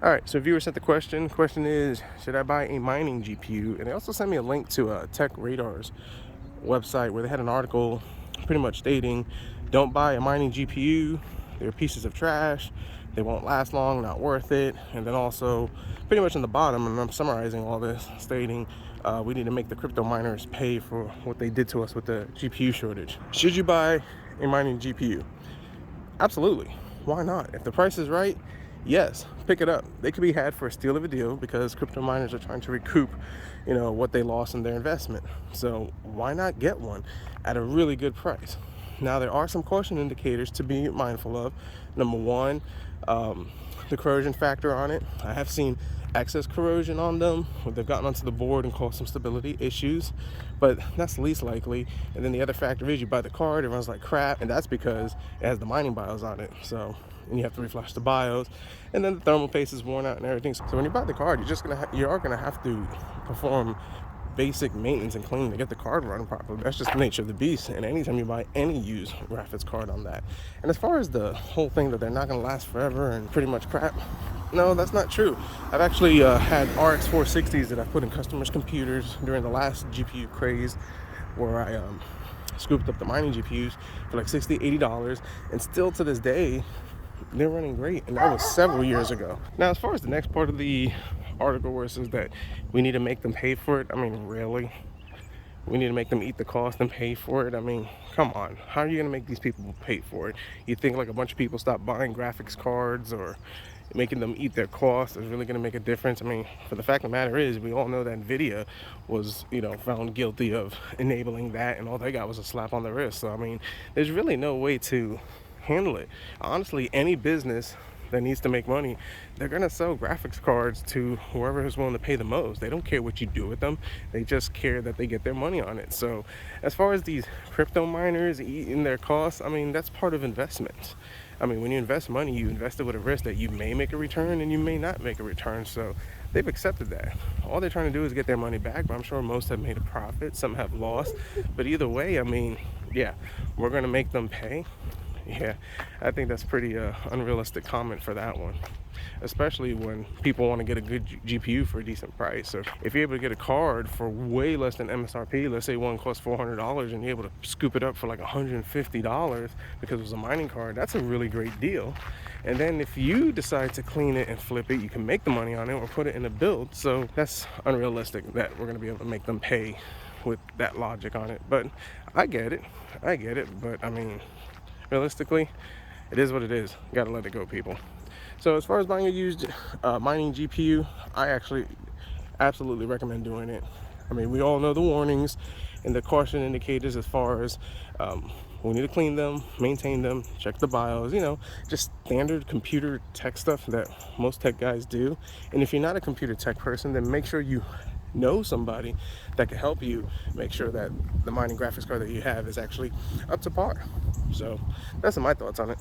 All right, so viewer sent the question. Question is, should I buy a mining GPU? And they also sent me a link to a Tech Radar's website where they had an article pretty much stating, don't buy a mining GPU. They're pieces of trash. They won't last long, not worth it. And then also, pretty much in the bottom, and I'm summarizing all this, stating we need to make the crypto miners pay for what they did to us with the GPU shortage. Should you buy a mining GPU? Absolutely. Why not? If the price is right, yes, pick it up. They could be had for a steal of a deal because crypto miners are trying to recoup, what they lost in their investment. So why not get one at a really good price? Now there are some caution indicators to be mindful of. Number one, the corrosion factor on it. I have seen excess corrosion on them where they've gotten onto the board and caused some stability issues, but that's least likely. And then the other factor is you buy the card, it runs like crap, and that's because it has the mining BIOS on it. So, and you have to reflash the BIOS, and then the thermal paste is worn out and everything. So when you buy the card, you are gonna have to perform basic maintenance and cleaning to get the card running properly. That's just the nature of the beast. And anytime you buy any used graphics card on that. And as far as the whole thing that they're not going to last forever and pretty much crap, no, that's not true. I've actually had RX 460s that I put in customers' computers during the last GPU craze, where I scooped up the mining GPUs for like $60, $80, and still to this day they're running great, and that was several years ago. Now, as far as the next part of the article where it says that we need to make them pay for it, I mean, really? We need to make them eat the cost and pay for it? I mean, come on. How are you going to make these people pay for it? You think like a bunch of people stop buying graphics cards or making them eat their cost is really going to make a difference? I mean, for the fact of the matter is, we all know that NVIDIA was, found guilty of enabling that, and all they got was a slap on the wrist. So, I mean, there's really no way to handle it. Honestly, any business that needs to make money, they're gonna sell graphics cards to whoever is willing to pay the most. They don't care what you do with them, they just care that they get their money on it. So as far as these crypto miners eating their costs, I mean, that's part of investment. I mean, when you invest money, you invest it with a risk that you may make a return and you may not make a return. So they've accepted that. All they're trying to do is get their money back, but I'm sure most have made a profit, some have lost. But either way, I mean, yeah, we're gonna make them pay. Yeah, I think that's pretty unrealistic comment for that one, especially when people want to get a good GPU for a decent price. So if you're able to get a card for way less than MSRP, let's say one costs $400 and you're able to scoop it up for like $150 because it was a mining card, that's a really great deal. And then if you decide to clean it and flip it, you can make the money on it or put it in a build. So that's unrealistic that we're going to be able to make them pay with that logic on it. But I get it, but I mean, realistically, it is what it is. Gotta let it go, people. So as far as buying a used mining GPU, I actually absolutely recommend doing it. I mean, we all know the warnings and the caution indicators as far as we need to clean them, maintain them, check the BIOS, just standard computer tech stuff that most tech guys do. And if you're not a computer tech person, then make sure you know somebody that can help you make sure that the mining graphics card that you have is actually up to par. So that's my thoughts on it.